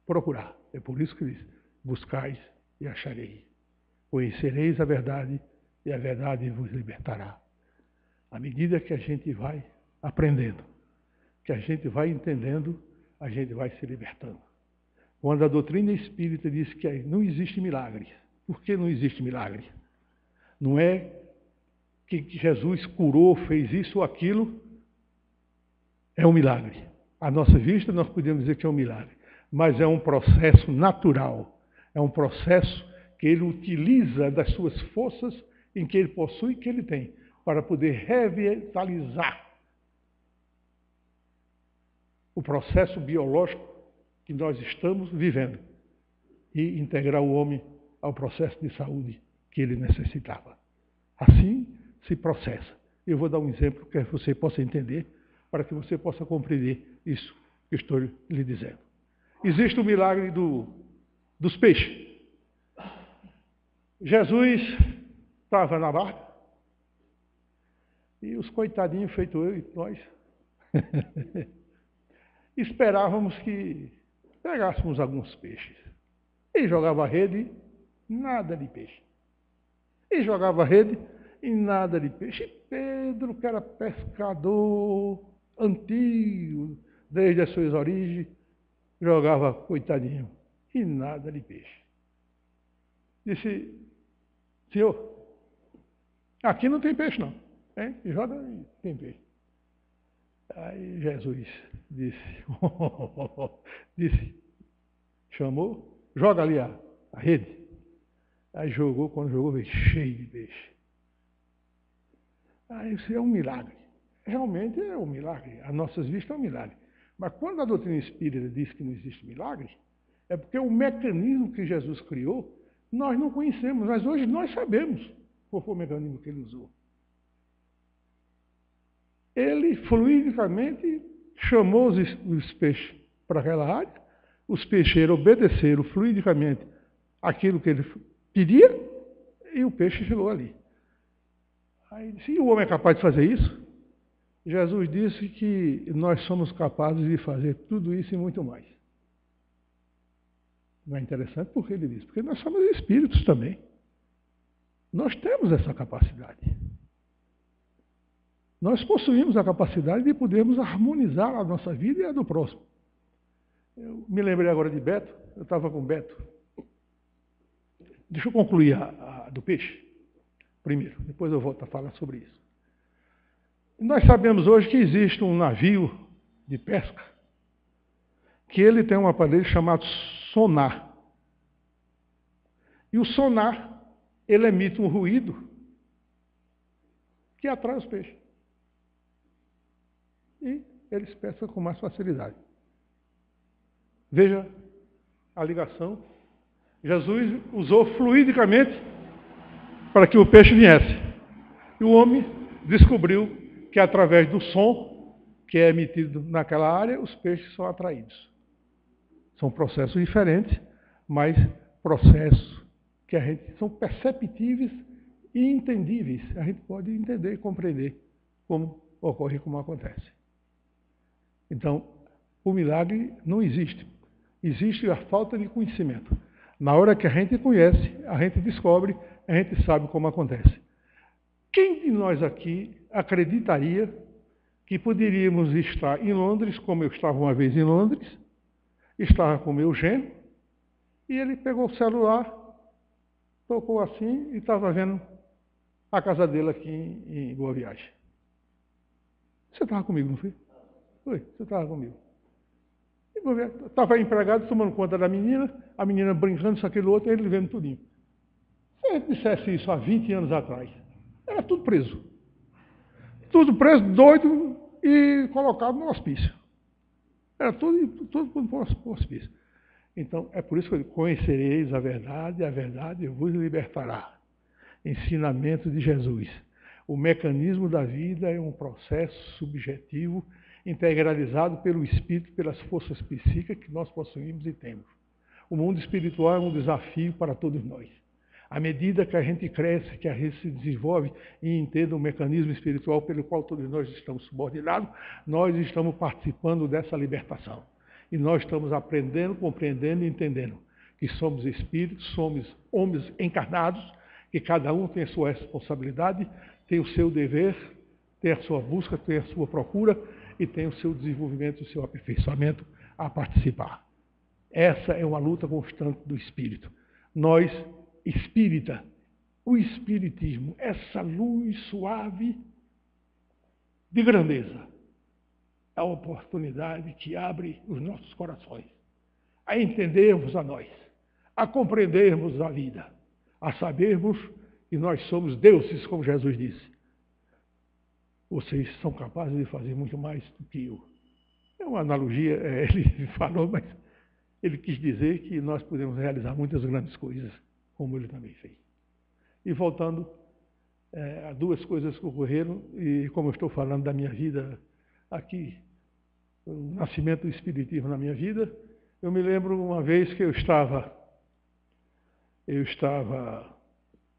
[SPEAKER 2] procurar. É por isso que diz, buscais e achareis. Conhecereis a verdade e a verdade vos libertará. À medida que a gente vai aprendendo, que a gente vai entendendo, a gente vai se libertando. Quando a doutrina espírita diz que não existe milagre, por que não existe milagre? Não é que Jesus curou, fez isso ou aquilo, é um milagre. À nossa vista, nós podemos dizer que é um milagre, mas é um processo natural, é um processo que ele utiliza das suas forças em que ele possui e que ele tem, para poder revitalizar o processo biológico que nós estamos vivendo e integrar o homem ao processo de saúde que ele necessitava. Assim se processa. Eu vou dar um exemplo que você possa entender, para que você possa compreender isso que estou lhe dizendo. Existe o milagre dos peixes. Jesus estava na barca e os coitadinhos, feito eu e nós, esperávamos que pegássemos alguns peixes. E jogava a rede, nada de peixe. E jogava a rede e nada de peixe. E Pedro, que era pescador antigo, desde as suas origens, jogava, coitadinho, e nada de peixe. Disse, Senhor, aqui não tem peixe não. Hein? Joga e tem peixe. Aí Jesus disse, chamou, joga ali a rede. Aí jogou, quando jogou, veio cheio de peixe. Aí isso é um milagre. Realmente é um milagre. Às nossas vistas é um milagre. Mas quando a doutrina espírita diz que não existe milagre, é porque o mecanismo que Jesus criou, nós não conhecemos, mas hoje nós sabemos qual foi o mecanismo que ele usou. Ele fluidicamente chamou os peixes para aquela área, os peixeiros obedeceram fluidicamente aquilo que ele pedia, e o peixe chegou ali. Aí, se o homem é capaz de fazer isso, Jesus disse que nós somos capazes de fazer tudo isso e muito mais. Não é interessante? Porque ele diz? Porque nós somos espíritos também. Nós temos essa capacidade. Nós possuímos a capacidade de podermos harmonizar a nossa vida e a do próximo. Eu me lembrei agora de Beto, eu estava com Beto. Deixa eu concluir a do peixe primeiro, depois eu volto a falar sobre isso. Nós sabemos hoje que existe um navio de pesca que ele tem um aparelho chamado sonar. E o sonar, ele emite um ruído que atrai os peixes. E eles pescam com mais facilidade. Veja a ligação Jesus usou fluidicamente para que o peixe viesse. E o homem descobriu que através do som que é emitido naquela área, os peixes são atraídos. São processos diferentes, mas processos que são perceptíveis e entendíveis. A gente pode entender e compreender como ocorre e como acontece. Então, o milagre não existe. Existe a falta de conhecimento. Na hora que a gente conhece, a gente descobre, a gente sabe como acontece. Quem de nós aqui acreditaria que poderíamos estar em Londres, como eu estava uma vez em Londres, estava com o meu genro, e ele pegou o celular, tocou assim e estava vendo a casa dele aqui em Boa Viagem. Você estava comigo, não foi? Foi, você estava comigo. Estava empregado tomando conta da menina, a menina brincando, isso, aquilo, outro, e ele vendo tudinho. Se a gente dissesse isso há 20 anos atrás, era tudo preso. Tudo preso, doido e colocado no hospício. Era tudo no hospício. Então, é por isso que eu digo, conhecereis a verdade vos libertará. Ensinamento de Jesus. O mecanismo da vida é um processo subjetivo, integralizado pelo Espírito, pelas forças psíquicas que nós possuímos e temos. O mundo espiritual é um desafio para todos nós. À medida que a gente cresce, que a gente se desenvolve e entende o mecanismo espiritual pelo qual todos nós estamos subordinados, nós estamos participando dessa libertação. E nós estamos aprendendo, compreendendo e entendendo que somos espíritos, somos homens encarnados, que cada um tem a sua responsabilidade, tem o seu dever, tem a sua busca, tem a sua procura e tem o seu desenvolvimento, o seu aperfeiçoamento a participar. Essa é uma luta constante do espírito. Nós, espírita, o espiritismo, essa luz suave de grandeza, é a oportunidade que abre os nossos corações a entendermos a nós, a compreendermos a vida, a sabermos que nós somos deuses, como Jesus disse. Vocês são capazes de fazer muito mais do que eu. É uma analogia, ele falou, mas ele quis dizer que nós podemos realizar muitas grandes coisas, como ele também fez. E voltando a duas coisas que ocorreram, e como eu estou falando da minha vida aqui, o nascimento do espiritismo na minha vida, eu me lembro uma vez que eu estava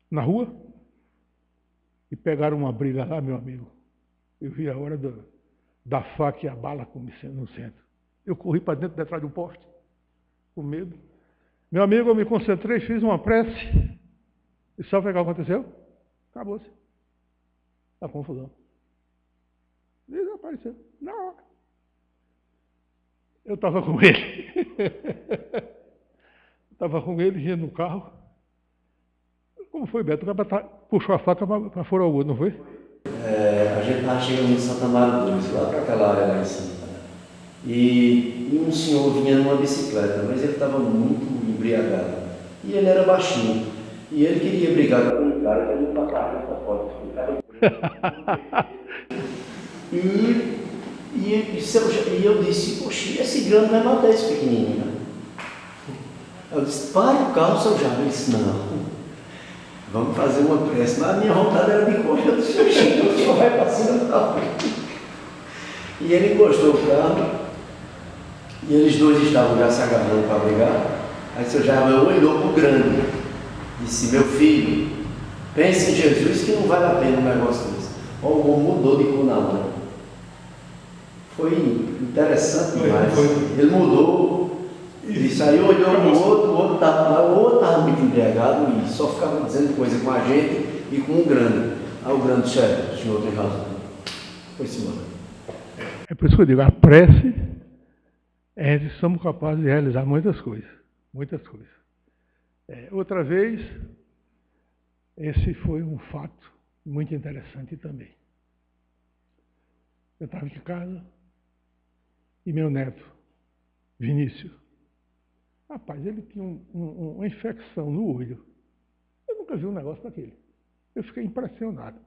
[SPEAKER 2] na rua e pegaram uma briga lá, meu amigo. Eu vi a hora da faca e a bala no centro. Eu corri para dentro, detrás de um poste, com medo. Meu amigo, eu me concentrei, fiz uma prece. E sabe o que aconteceu? Acabou-se a confusão. Desapareceu. Na hora. Eu estava com ele. Estava com ele, ia no carro. Como foi, Beto? O cara puxou a faca para fora o outro, não foi?
[SPEAKER 3] A gente estava chegando em Santa Maria, lá para aquela área lá em cima. E um senhor vinha numa bicicleta, mas ele estava muito embriagado. E ele era baixinho. E ele queria brigar com um cara que ele não passava essa foto. E eu disse, poxa, esse grande vai matar esse pequenininho. Né? Eu disse, pare o carro, seu Jaime. Ele disse, não, vamos fazer uma prece. Mas a minha vontade era de correr, eu disse, o senhor vai passando o carro. E ele encostou o carro, e eles dois estavam já se agarrando para brigar. Aí o seu Jaime olhou para o grande, disse, meu filho, pense em Jesus que não vale a pena um negócio desse. O homem mudou de cor na hora. Foi interessante demais. Ele mudou, disse, aí olhou para o outro estava muito embriagado e só ficava dizendo coisa com a gente e com o grande. Aí o grande disse, o senhor tem razão. Foi-se embora.
[SPEAKER 2] É por isso que eu digo, a prece, somos capazes de realizar muitas coisas. Muitas coisas. Outra vez, esse foi um fato muito interessante também. Eu estava em casa e meu neto, Vinícius, rapaz, ele tinha uma infecção no olho. Eu nunca vi um negócio daquele. Eu fiquei impressionado.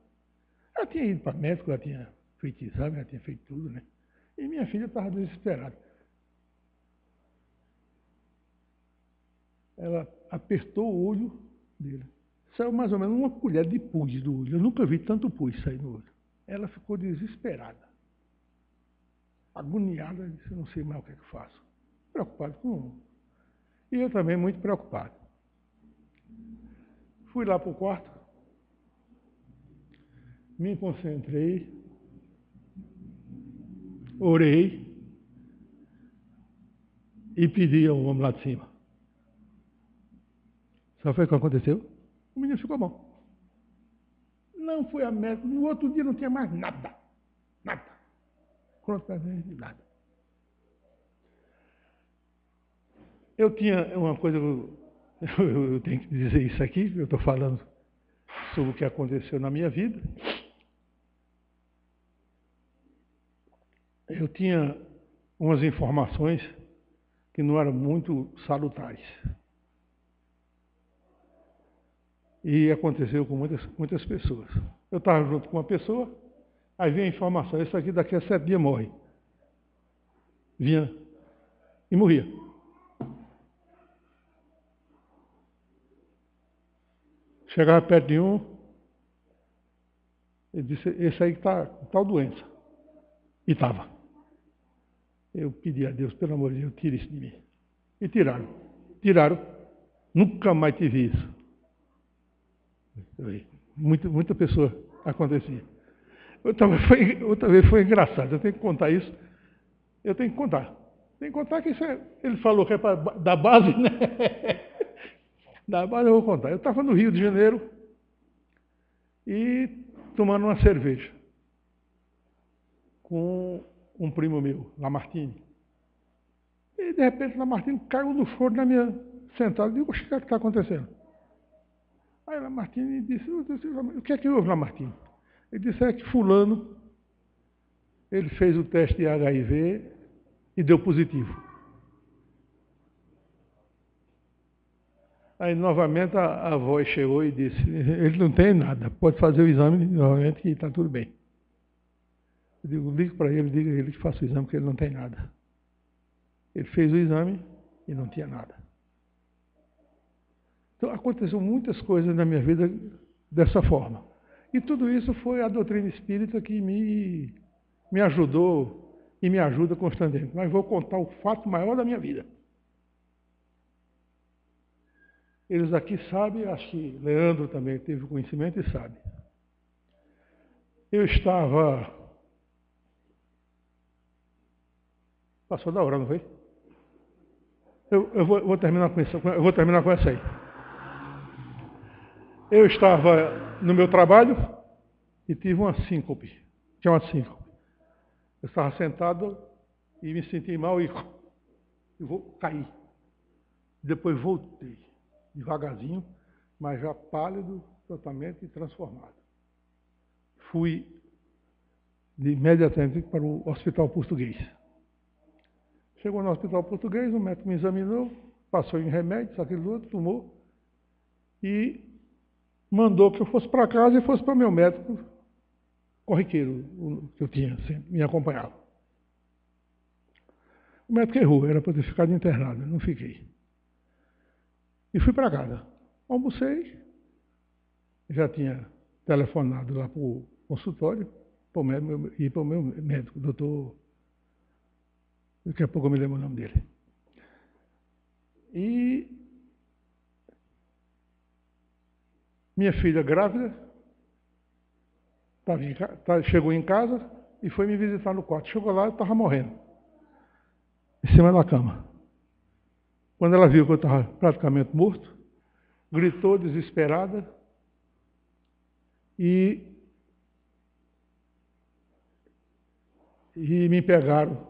[SPEAKER 2] Ela tinha ido para médico, ela tinha feito exame, ela tinha feito tudo, né? E minha filha estava desesperada. ela apertou o olho dele. Saiu mais ou menos uma colher de pus do olho. Eu nunca vi tanto pus sair no olho. Ela ficou desesperada, agoniada, disse, não sei mais o que é que faço. Preocupado com... E eu também muito preocupado. Fui lá para o quarto, me concentrei, orei e pedi ao homem lá de cima. Sabe o que aconteceu? O menino ficou bom. Não foi a médica. No outro dia não tinha mais nada. Nada. Pronto para ver, nada. Eu tinha uma coisa, eu tenho que dizer isso aqui, eu estou falando sobre o que aconteceu na minha vida. Eu tinha umas informações que não eram muito salutares. E aconteceu com muitas pessoas. Eu estava junto com uma pessoa, aí vinha a informação, esse aqui daqui a 7 dias morre. Vinha e morria. Chegava perto de um, ele disse, esse aí está com tal doença. E estava. Eu pedi a Deus, pelo amor de Deus, tire isso de mim. E tiraram. Tiraram. Nunca mais tive isso. Muita pessoa acontecia. Outra vez foi engraçado, eu tenho que contar isso. Eu tenho que contar. Tem que contar que isso ele falou que é da base, né? Da base eu vou contar. Eu estava no Rio de Janeiro e tomando uma cerveja com um primo meu, Lamartine. E de repente Lamartine caiu no forno na minha sentada. Eu digo, o que é que está acontecendo? Aí Lamartine disse, o que é que houve, Lamartine? Ele disse, é que fulano, ele fez o teste de HIV e deu positivo. Aí novamente a voz chegou e disse, ele não tem nada, pode fazer o exame novamente que está tudo bem. Eu digo, ligo para ele, diga a ele que faça o exame, porque ele não tem nada. Ele fez o exame e não tinha nada. Então, aconteceu muitas coisas na minha vida dessa forma. E tudo isso foi a doutrina espírita que me ajudou e me ajuda constantemente. Mas vou contar o fato maior da minha vida. Eles aqui sabem, acho que Leandro também teve conhecimento e sabe. Eu estava... Passou da hora, não foi? Eu vou terminar com isso. Eu vou terminar com essa aí. Eu estava no meu trabalho e tive uma síncope. Tinha uma síncope. Eu estava sentado e me senti mal e vou cair. Depois voltei, devagarzinho, mas já pálido, totalmente transformado. Fui imediatamente para o hospital português. Chegou no hospital português, o médico me examinou, passou em remédios, aquilo outro, tomou e mandou que eu fosse para casa e fosse para o meu médico corriqueiro, que eu tinha, sempre me acompanhava. O médico errou, era para ter ficado internado, não fiquei. E fui para casa. Almocei, já tinha telefonado lá para o consultório, e para o meu médico, doutor, daqui a pouco eu me lembro o nome dele. E minha filha grávida chegou em casa e foi me visitar no quarto. Chegou lá, eu estava morrendo, em cima da cama. Quando ela viu que eu estava praticamente morto, gritou desesperada e me pegaram.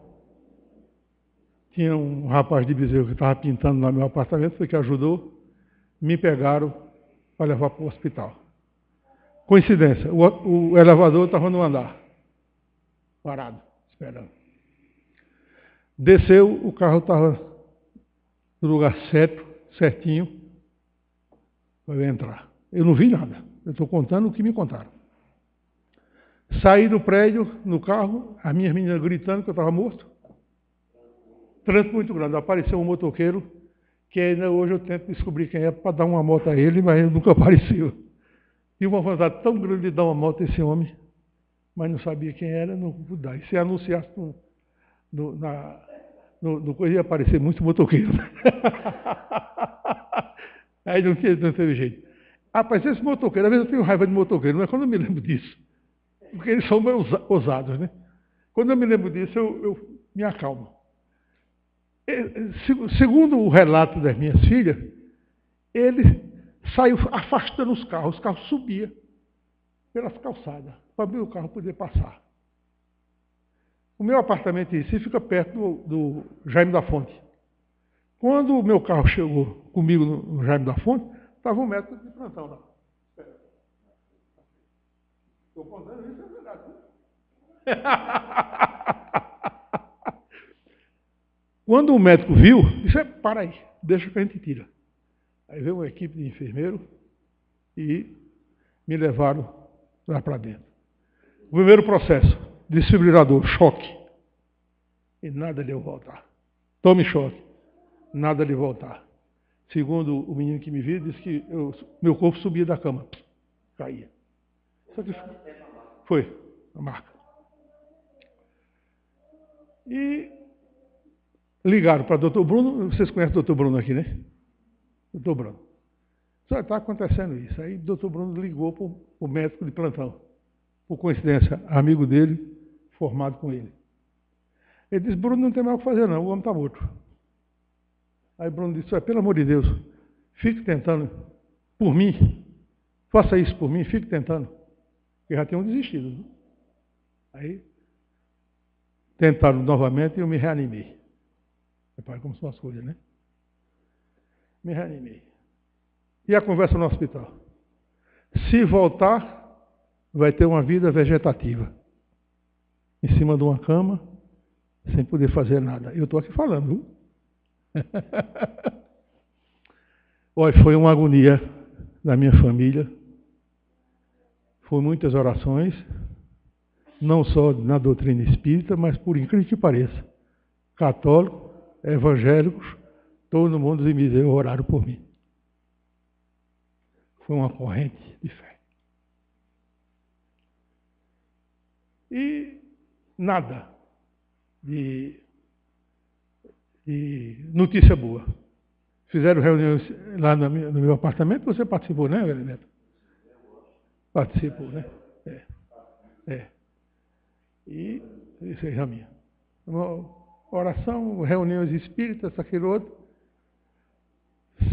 [SPEAKER 2] Tinha um rapaz de Bezerro que estava pintando no meu apartamento, foi que ajudou, me pegaram para levar para o hospital. Coincidência, o elevador estava no andar, parado, esperando. Desceu, o carro estava no lugar certinho, para eu entrar. Eu não vi nada, eu estou contando o que me contaram. Saí do prédio, no carro, as minhas meninas gritando que eu estava morto. Trânsito muito grande, apareceu um motoqueiro que ainda hoje eu tento descobrir quem é para dar uma moto a ele, mas ele nunca apareceu. Tive uma vontade tão grande de dar uma moto a esse homem, mas não sabia quem era, não pude dar. E se anunciasse no coisa, ia aparecer muito motoqueiro. Aí não teve jeito. Rapaz, esse motoqueiro, às vezes eu tenho raiva de motoqueiro, mas quando eu me lembro disso, porque eles são meio ousados, né? Quando eu me lembro disso, eu me acalmo. Segundo o relato das minhas filhas, ele saiu afastando os carros subiam pelas calçadas, para o carro poder passar. O meu apartamento em si fica perto do Jaime da Fonte. Quando o meu carro chegou comigo no Jaime da Fonte, estava um médico de plantão lá. Estou contando isso, é verdade. Quando o médico viu, disse, para aí, deixa que a gente tira. Aí veio uma equipe de enfermeiro e me levaram lá para dentro. O primeiro processo, desfibrilador, choque. E nada de eu voltar. Tome choque, nada de voltar. Segundo o menino que me viu, disse que meu corpo subia da cama, caía. Só que foi a marca. E ligaram para o doutor Bruno, vocês conhecem o doutor Bruno aqui, né? Doutor Bruno. Só está acontecendo isso. Aí o doutor Bruno ligou para o médico de plantão. Por coincidência, amigo dele, formado com ele. Ele disse, Bruno, não tem mais o que fazer não, o homem está morto. Aí Bruno disse, pelo amor de Deus, fique tentando por mim, faça isso por mim, fique tentando. Porque já tinham desistido. Né? Aí tentaram novamente e eu me reanimei. Repare como são as coisas, né? Me reanimei. E a conversa no hospital? Se voltar, vai ter uma vida vegetativa. Em cima de uma cama, sem poder fazer nada. Eu estou aqui falando, viu? Olha, foi uma agonia da minha família. Foi muitas orações, não só na doutrina espírita, mas por incrível que pareça, católicos, evangélicos, todo mundo me deu oraram por mim. Foi uma corrente de fé. E nada de notícia boa. Fizeram reuniões lá no meu apartamento, você participou, né, velho Neto? Participou, né? E isso aí, Raminha. Uma oração, reuniões espíritas, aquilo outro.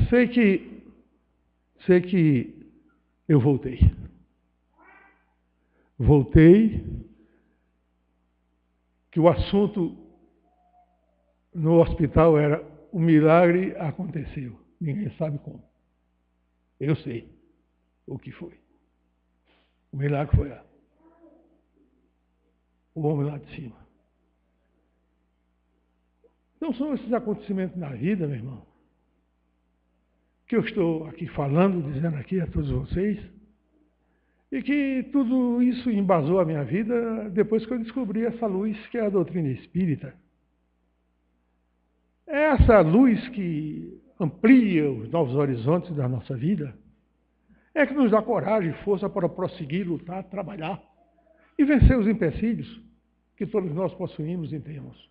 [SPEAKER 2] Sei que eu voltei. Voltei, que o assunto no hospital era o milagre aconteceu. Ninguém sabe como. Eu sei o que foi. O milagre foi o homem lá de cima. Não são esses acontecimentos na vida, meu irmão, que eu estou aqui falando, dizendo aqui a todos vocês, e que tudo isso embasou a minha vida depois que eu descobri essa luz que é a doutrina espírita. É essa luz que amplia os novos horizontes da nossa vida, é que nos dá coragem e força para prosseguir, lutar, trabalhar e vencer os empecilhos que todos nós possuímos e temos.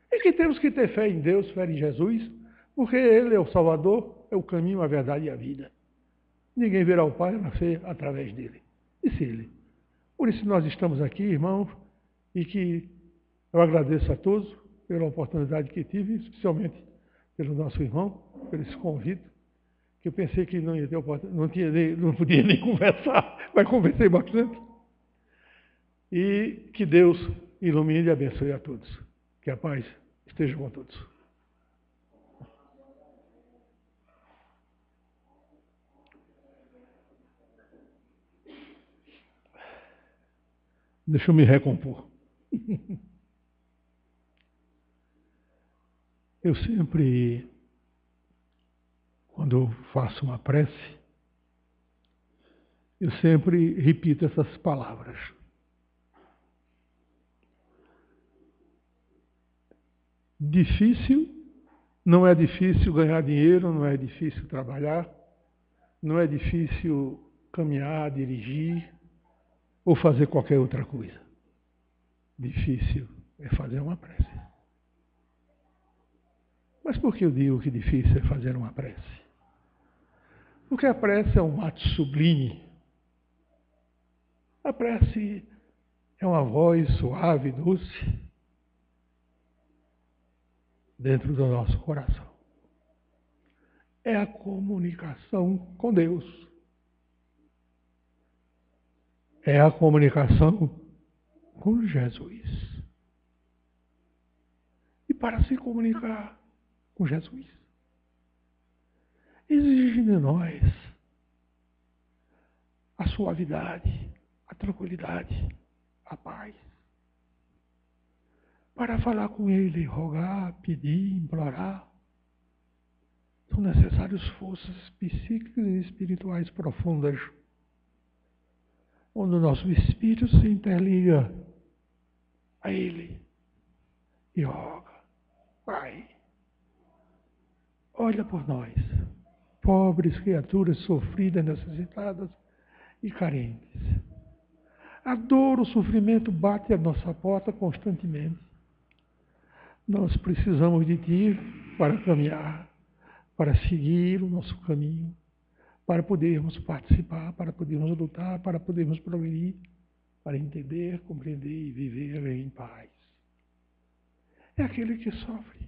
[SPEAKER 2] E que temos que ter fé em Deus, fé em Jesus, porque Ele é o Salvador, é o caminho, a verdade e a vida. Ninguém verá o Pai a nascer através dele. Disse ele. Por isso nós estamos aqui, irmãos, e que eu agradeço a todos pela oportunidade que tive, especialmente pelo nosso irmão, por esse convite, que eu pensei que não ia ter oportunidade, não podia nem conversar, mas conversei bastante. E que Deus ilumine e abençoe a todos. Que a paz esteja com todos. Deixa eu me recompor. Eu sempre, quando eu faço uma prece, eu sempre repito essas palavras. Difícil Não é difícil ganhar dinheiro, não é difícil trabalhar, não é difícil caminhar, dirigir ou fazer qualquer outra coisa. Difícil é fazer uma prece. Mas por que eu digo que difícil é fazer uma prece? Porque a prece é um ato sublime. A prece é uma voz suave, doce, dentro do nosso coração. É a comunicação com Deus. É a comunicação com Jesus. E para se comunicar com Jesus, exige de nós a suavidade, a tranquilidade, a paz. Para falar com Ele, rogar, pedir, implorar, são necessárias forças psíquicas e espirituais profundas, onde o nosso espírito se interliga a Ele e roga: Pai, olha por nós, pobres criaturas sofridas, necessitadas e carentes. A dor, o sofrimento bate à nossa porta constantemente. Nós precisamos de Ti para caminhar, para seguir o nosso caminho, para podermos participar, para podermos lutar, para podermos progredir, para entender, compreender e viver em paz. É aquele que sofre,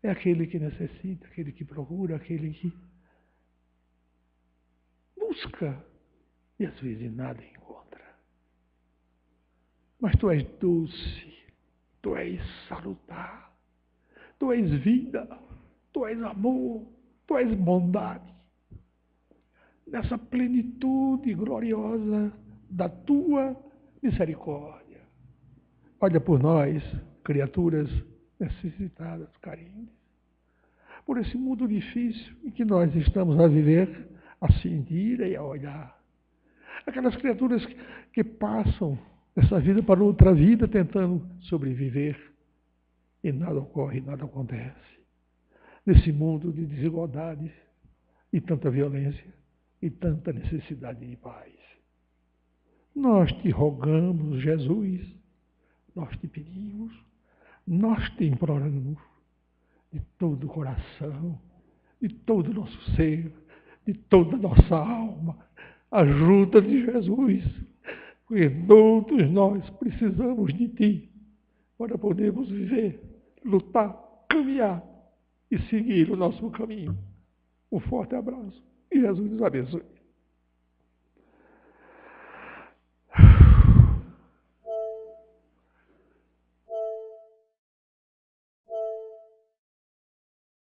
[SPEAKER 2] é aquele que necessita, aquele que procura, aquele que busca e às vezes nada encontra. Mas Tu és doce, Tu és salutar, Tu és vida, Tu és amor, Tu és bondade. Nessa plenitude gloriosa da Tua misericórdia. Olha por nós, criaturas necessitadas, carentes, por esse mundo difícil em que nós estamos a viver, a sentir e a olhar. Aquelas criaturas que passam essa vida para outra vida tentando sobreviver e nada ocorre, nada acontece. Nesse mundo de desigualdade e tanta violência e tanta necessidade de paz. Nós te rogamos, Jesus, nós te pedimos, nós te imploramos de todo o coração, de todo o nosso ser, de toda a nossa alma, ajuda de Jesus, porque todos nós precisamos de Ti para podermos viver, lutar, caminhar e seguir o nosso caminho. Um forte abraço e Jesus nos abençoe.